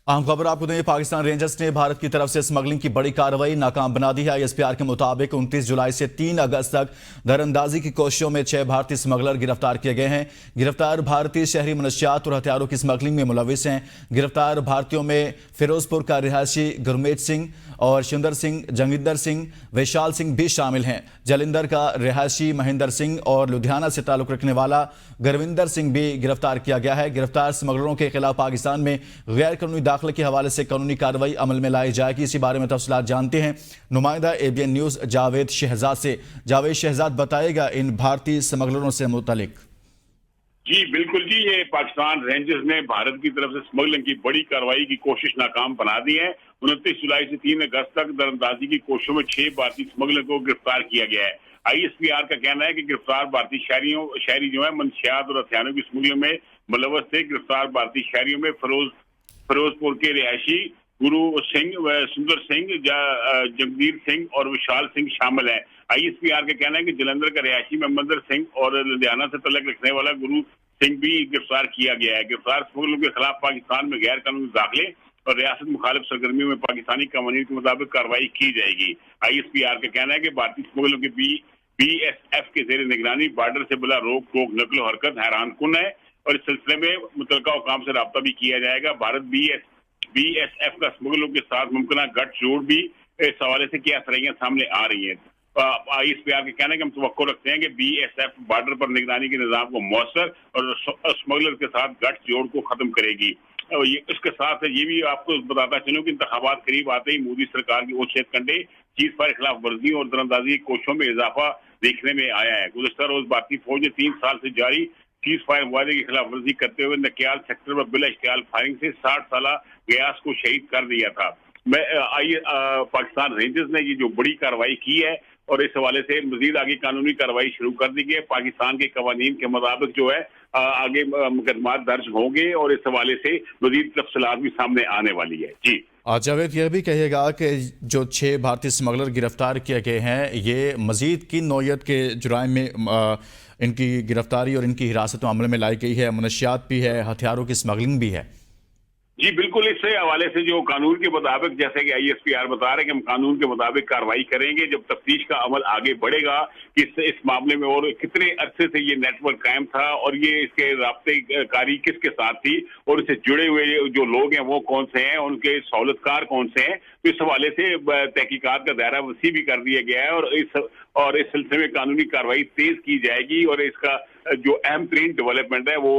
अहम खबर आपको दें, पाकिस्तान रेंजर्स ने भारत की तरफ से स्मगलिंग की बड़ी कार्रवाई नाकाम बना दी है। आईएसपीआर के मुताबिक 29 जुलाई से 3 अगस्त तक दरअंदाजी की कोशिशों में 6 भारतीय स्मगलर गिरफ्तार किए गए हैं। गिरफ्तार भारतीय शहरी मनशियात और हथियारों की स्मगलिंग में मुलविस हैं। गिरफ्तार भारतीयों में फिरोजपुर का रिहायशी गुरमीत सिंह और शिंदर सिंह, जंगिंदर सिंह, विशाल सिंह भी शामिल हैं। जलिंदर का रिहायशी महेंद्र सिंह और लुधियाना से ताल्लुक रखने वाला गुरविंदर सिंह भी गिरफ्तार किया गया है। गिरफ्तार स्मगलरों के खिलाफ पाकिस्तान में गैर कानूनी दाखिले के हवाले से कानूनी कार्रवाई अमल में लाई जाएगी। इसी बारे में तफसीलात जानते हैं नुमाइंदा एबीएन न्यूज जावेद शहजाद से। जावेद शहजाद, बताएगा इन भारतीय स्मगलरों से मुतालिक। जी बिल्कुल जी, ये पाकिस्तान रेंजर्स ने भारत की तरफ से स्मगलिंग की बड़ी कार्रवाई की कोशिश नाकाम बना दी है। 29 जुलाई से 3 अगस्त तक दरअंदाजी की कोशिशों में 6 भारतीय स्मगलर को गिरफ्तार किया गया है। आईएसपीआर का कहना है कि गिरफ्तार भारतीय शहरी जो है मनशियात और हथियारों की स्मगलिंग में मुलव्वस थे। गिरफ्तार भारतीय शहरियों में फिरोजपुर के रिहायशी गुरु सिंह व सुंदर सिंह, जगदीर सिंह और विशाल सिंह शामिल हैं। आईएसपीआर का कहना है कि जलंधर का रिहायशी महेंद्र सिंह और लुधियाना से तल्लुक रखने वाला गुरु सिंह भी गिरफ्तार किया गया है। गिरफ्तार स्मगलरों के खिलाफ पाकिस्तान में गैर कानूनी दाखिले और रियासत मुखालिफ सरगर्मियों में पाकिस्तानी कानून के मुताबिक कार्रवाई की जाएगी। आईएसपीआर का कहना है कि भारतीय स्मगलरों के बीएसएफ के जेर निगरानी बॉर्डर से बिला रोक टोक नकलो हरकत हैरान कुन है और इस सिलसिले में मुतलका हुकाम से रब्ता भी किया जाएगा। भारत बीएसएफ का स्मगलरों के साथ मुमकिन गठजोड़ भी इस हवाले से क्या सरैयां सामने आ रही हैं। आईएसपीआर के कहने के हम तवक्को रखते हैं कि बीएसएफ बॉर्डर पर निगरानी के निजाम को मौसर और स्मगलर के साथ गठजोड़ को खत्म करेगी। और इसके साथ ये भी आपको बताता चलूं कि इंतखाबात करीब आते ही मोदी सरकार की ओछेत कंडे चीज पर खिलाफ वर्जी और दरअंदाजी की कोशिशों में इजाफा देखने में आया है। गुज़श्ता रोज भारतीय फौज ने 3 साल से जारी चीज फायर वादे की खिलाफ वर्जी करते हुए नकियाल सेक्टर में बिला इश्तियाल फायरिंग से 60 साल गयास को शहीद कर दिया था। पाकिस्तान रेंजर्स ने ये जो बड़ी कार्रवाई की है और इस हवाले से मजीद आगे कानूनी कार्रवाई शुरू कर दी गई है। पाकिस्तान के कवानीन के मुताबिक जो है आगे मुकदमा दर्ज होंगे और इस हवाले से मजीद तफसीलात भी सामने आने वाली है। जी जावेद, यह भी कहिएगा कि जो 6 भारतीय स्मगलर गिरफ्तार किए गए हैं, ये मजीद किन नौयत के जुराइम में इनकी गिरफ्तारी और इनकी हिरासत में अमल में लाई गई है? मनशियात भी है, हथियारों की स्मगलिंग भी है। जी बिल्कुल, इस हवाले से जो कानून के मुताबिक, जैसे कि आईएसपीआर बता रहे हैं कि हम कानून के मुताबिक कार्रवाई करेंगे जब तफ्तीश का अमल आगे बढ़ेगा कि इस मामले में और कितने अरसे से ये नेटवर्क कायम था और ये इसके राब्ते कारी किसके साथ थी और इससे जुड़े हुए जो लोग हैं वो कौन से हैं, उनके सहूलतकार कौन से हैं। तो इस हवाले से तहकीकात का दायरा वसी भी कर दिया गया है और इस सिलसिले में कानूनी कार्रवाई तेज की जाएगी और इसका जो अहम तरीन डेवलपमेंट है वो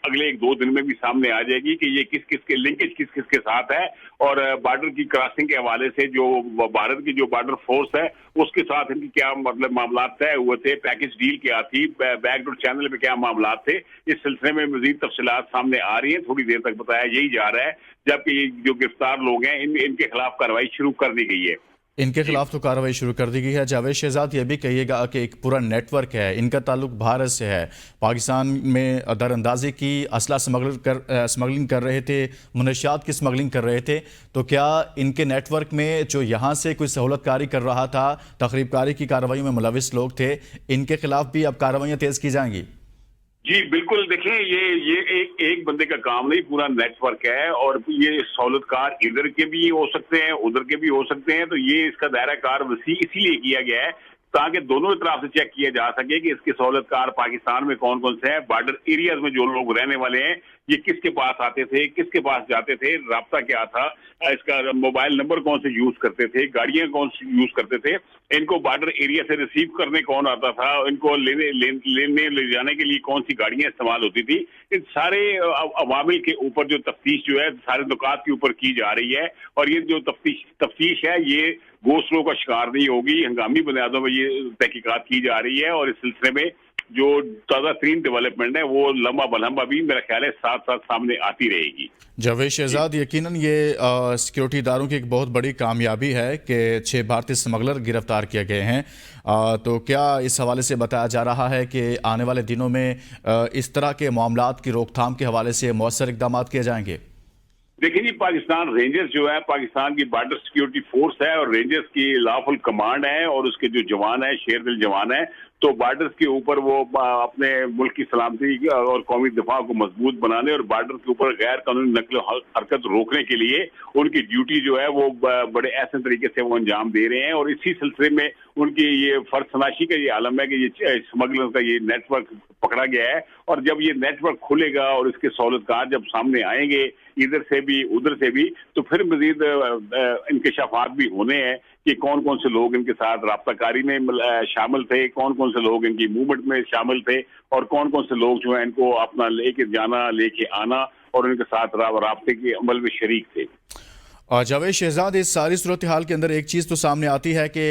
अगले 1-2 दिन में भी सामने आ जाएगी कि ये किस किस के लिंकेज किस किस के साथ है। और बॉर्डर की क्रॉसिंग के हवाले से जो भारत की जो बॉर्डर फोर्स है उसके साथ इनकी क्या मतलब मामला तय हुए थे, पैकेज डील क्या थी, बैकडोर चैनल पे क्या मामला थे, इस सिलसिले में मजीद तफसीलात सामने आ रही है। थोड़ी देर तक बताया यही जा रहा है, जबकि ये जो गिरफ्तार लोग हैं इनके खिलाफ कार्रवाई शुरू कर दी गई है। इनके खिलाफ तो कार्रवाई शुरू कर दी गई है। जावेद शहजाद, ये भी कहिएगा कि एक पूरा नेटवर्क है, इनका ताल्लुक भारत से है, पाकिस्तान में दरअंदाजी की असला स्मगलिंग कर रहे थे, मनशियात की स्मगलिंग कर रहे थे, तो क्या इनके नेटवर्क में जो यहाँ से कोई सहूलतकारी कर रहा था, तखरीबकारी की कार्रवाई में मुलविस लोग थे, इनके खिलाफ भी अब कार्रवाइयाँ तेज की जाएंगी? जी बिल्कुल, देखें ये एक बंदे का काम नहीं, पूरा नेटवर्क है और ये सहूलतकार इधर के भी हो सकते हैं उधर के भी हो सकते हैं। तो ये इसका दायरा कार वसी इसीलिए किया गया है ताकि दोनों तरफ से चेक किया जा सके कि इसके सहूलतकार पाकिस्तान में कौन कौन से हैं, बॉर्डर एरियाज में जो लोग रहने वाले हैं ये किसके पास आते थे, किसके पास जाते थे, राब्ता क्या था, इसका मोबाइल नंबर कौन से यूज करते थे, गाड़ियां कौन सी यूज करते थे, इनको बॉर्डर एरिया से रिसीव करने कौन आता था, इनको लेने ले जाने के लिए कौन सी गाड़ियां इस्तेमाल होती थी। इन सारे अवामिल के ऊपर जो तफ्तीश जो है सारे नुकात के ऊपर की जा रही है और ये जो तफ्तीश है ये गोश्तों का शिकार नहीं होगी, हंगामी बुनियादों पर ये तहकीकात की जा रही है और इस सिलसिले में जो ताज़ा तरीन डेवलपमेंट है वो लंबा बलंबा भी मेरा ख्याल है साथ साथ सामने आती रहेगी। जावेद शहजाद, यकीनन ये सिक्योरिटी इदारों की एक बहुत बड़ी कामयाबी है कि 6 भारतीय स्मगलर गिरफ्तार किए गए हैं। तो क्या इस हवाले से बताया जा रहा है कि आने वाले दिनों में इस तरह के मामलात की रोकथाम के हवाले से मौसर इकदाम किए जाएंगे? देखिए जी, पाकिस्तान रेंजर्स जो है पाकिस्तान की बॉर्डर सिक्योरिटी फोर्स है और रेंजर्स की लॉफुल कमांड है और उसके जो जवान है शेर दिल जवान है, तो बॉर्डर्स के ऊपर वो अपने मुल्क की सलामती और कौमी दिफा को मजबूत बनाने और बॉर्डर के ऊपर गैर कानूनी नकल हरकत रोकने के लिए उनकी ड्यूटी जो है वो बड़े ऐसे तरीके से वो अंजाम दे रहे हैं। और इसी सिलसिले में उनकी ये फर्ज तलाशी का ये आलम है कि ये स्मगलर का ये नेटवर्क पकड़ा गया है। और जब ये नेटवर्क खुलेगा और इसके सहूलतकार जब सामने आएंगे इधर से भी उधर से भी, तो फिर मजीद इंकशाफात भी होने हैं कि कौन कौन से लोग इनके साथ राब्ताकारी में शामिल थे, कौन कौन से लोग इनकी मूवमेंट में शामिल थे और कौन कौन से लोग जो है इनको अपना लेके जाना लेके आना और इनके साथ राब्ते के अमल में शरीक थे। और जावेद शहजाद, इस सारी सूरत हाल के अंदर एक चीज़ तो सामने आती है कि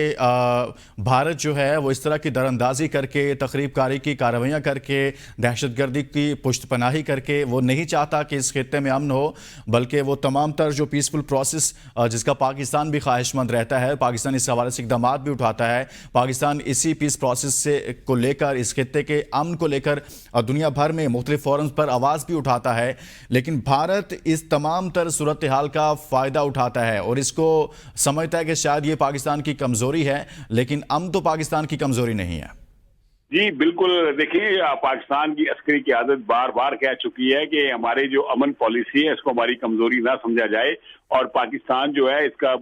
भारत जो है वो इस तरह की दरअंदाजी करके, तखरीब कारी की कार्रवाइयाँ करके, दहशतगर्दी की पुश्तपनाही करके वो नहीं चाहता कि इस खित्ते में अमन हो, बल्कि वो तमाम तर जो पीसफुल प्रोसेस जिसका पाकिस्तान भी ख्वाहिशमंद रहता है, पाकिस्तान इस हवाले से इकदाम भी उठाता है। पाकिस्तान इसी पीस प्रोसेस से को लेकर, इस खित्ते के अमन को लेकर दुनिया भर में मुख्तलिफ फोरम्स पर आवाज़ भी उठाता है। लेकिन भारत इस तमाम तर सूरत हाल का फ़ायदा उठाता है और इसको समझता है कि शायद ये पाकिस्तान की कमजोरी है, लेकिन अमन तो पाकिस्तान की कमजोरी नहीं है। जी बिल्कुल, देखिए पाकिस्तान की अस्करी क़यादत बार बार कह चुकी है कि हमारे जो अमन पॉलिसी है इसको हमारी कमजोरी ना समझा जाए। और पाकिस्तान जो है इसका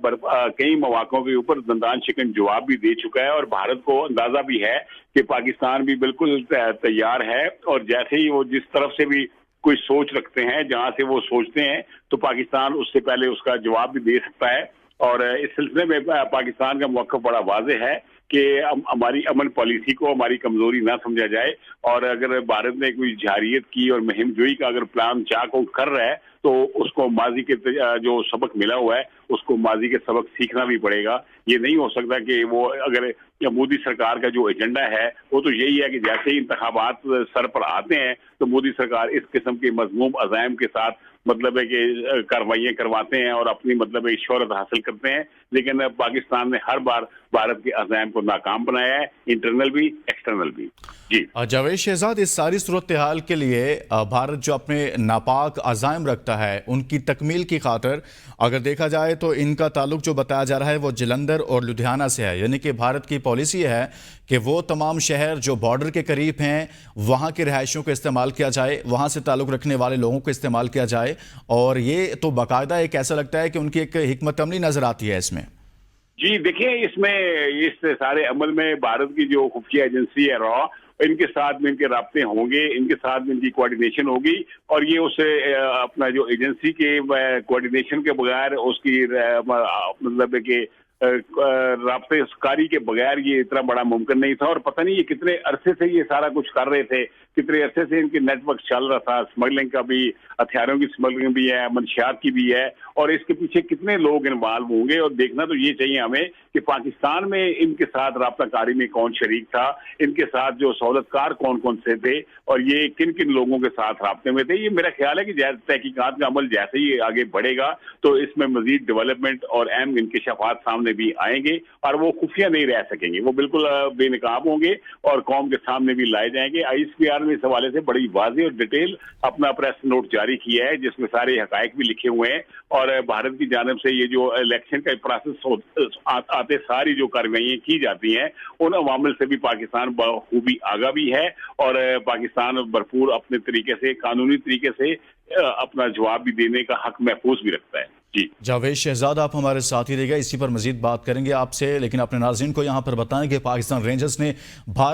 कई मौक़ों के ऊपर दंदान शिकन जवाब भी दे चुका है और भारत को अंदाजा भी है कि पाकिस्तान भी बिल्कुल तैयार है। और जैसे ही वो जिस तरफ से भी कोई सोच रखते हैं, जहां से वो सोचते हैं, तो पाकिस्तान उससे पहले उसका जवाब भी दे सकता है। और इस सिलसिले में पाकिस्तान का मौक़िफ़ बड़ा वाज़ेह है कि हमारी अमन पॉलिसी को हमारी कमजोरी ना समझा जाए। और अगर भारत ने कोई जारियत की और मुहिम जोई का अगर प्लान चाक आउट कर रहा है तो उसको माजी के जो सबक मिला हुआ है उसको माजी के सबक सीखना भी पड़ेगा। ये नहीं हो सकता कि वो अगर मोदी सरकार का जो एजेंडा है वो तो यही है कि जैसे ही इंतखाबात सर पर आते हैं तो मोदी सरकार इस किस्म के मज़मूम अज़ाइम के साथ मतलब है कि कार्रवाइयाँ करवाते हैं और अपनी मतलब है शोहरत हासिल करते हैं। लेकिन पाकिस्तान ने हर बार भारत के अज़ाइम को नाकाम बनाया है, इंटरनल भी एक्सटर्नल भी। जी जावेद शहजाद, इस सारी सूरत हाल के लिए भारत जो अपने नापाक अज़ाइम रखता है उनकी तकमील की खातिर अगर देखा जाए तो इनका ताल्लुक जो बताया जा रहा है वो जलंधर और लुधियाना से है। यानी कि भारत की पॉलिसी है कि वो तमाम शहर जो बॉर्डर के करीब हैं वहाँ के रहायशियों को इस्तेमाल किया जाए, वहाँ से ताल्लुक़ रखने वाले लोगों को इस्तेमाल किया जाए। और ये तो बाकायदा एक ऐसा लगता है कि उनकी एक हिकमत अमली नज़र आती है इसमें। जी देखिए, इसमें इस सारे अमल में भारत की जो खुफिया एजेंसी है रॉ, इनके साथ में इनके राब्ते होंगे, इनके साथ में इनकी कोऑर्डिनेशन होगी। और ये उसे अपना जो एजेंसी के कोऑर्डिनेशन के बगैर उसकी मतलब कि राब्ते कारी के बगैर ये इतना बड़ा मुमकिन नहीं था। और पता नहीं ये कितने अरसे से ये सारा कुछ कर रहे थे, कितने अरसे से इनके नेटवर्क चल रहा था। स्मगलिंग का भी, हथियारों की स्मगलिंग भी है, मंशियात की भी है, और इसके पीछे कितने लोग इन्वॉल्व होंगे। और देखना तो ये चाहिए हमें कि पाकिस्तान में इनके साथ राब्ताकारी में कौन शरीक था, इनके साथ जो सहूलतकार कौन कौन से थे और ये किन किन लोगों के साथ राब्ते में थे। ये मेरा ख्याल है कि तहकीकात का अमल जैसे ही आगे बढ़ेगा तो इसमें मजीद डेवलपमेंट और अहम इंकशाफात सामने भी आएंगे और वो खुफिया नहीं रह सकेंगे, वो बिल्कुल बेनकाब होंगे और कौम के सामने भी लाए जाएंगे। ISPR ने इस हवाले से बड़ी वाज़ेह और डिटेल अपना प्रेस नोट जारी किया है जिसमें सारे हकायक भी लिखे हुए हैं। और भारत की जानिब से ये जो इलेक्शन का प्रोसेस आते सारी जो कार्रवाइयाँ की जाती हैं उन अवामिल से भी पाकिस्तान बखूबी आगा भी है और पाकिस्तान भरपूर अपने तरीके से, कानूनी तरीके से अपना जवाब भी देने का हक महफूज भी रखता है। जी जावेद शहजाद, आप हमारे साथ ही रहिएगा, इसी पर मजीद बात करेंगे आपसे। लेकिन अपने नाज़रीन को यहाँ पर बताएं कि पाकिस्तान रेंजर्स ने भारत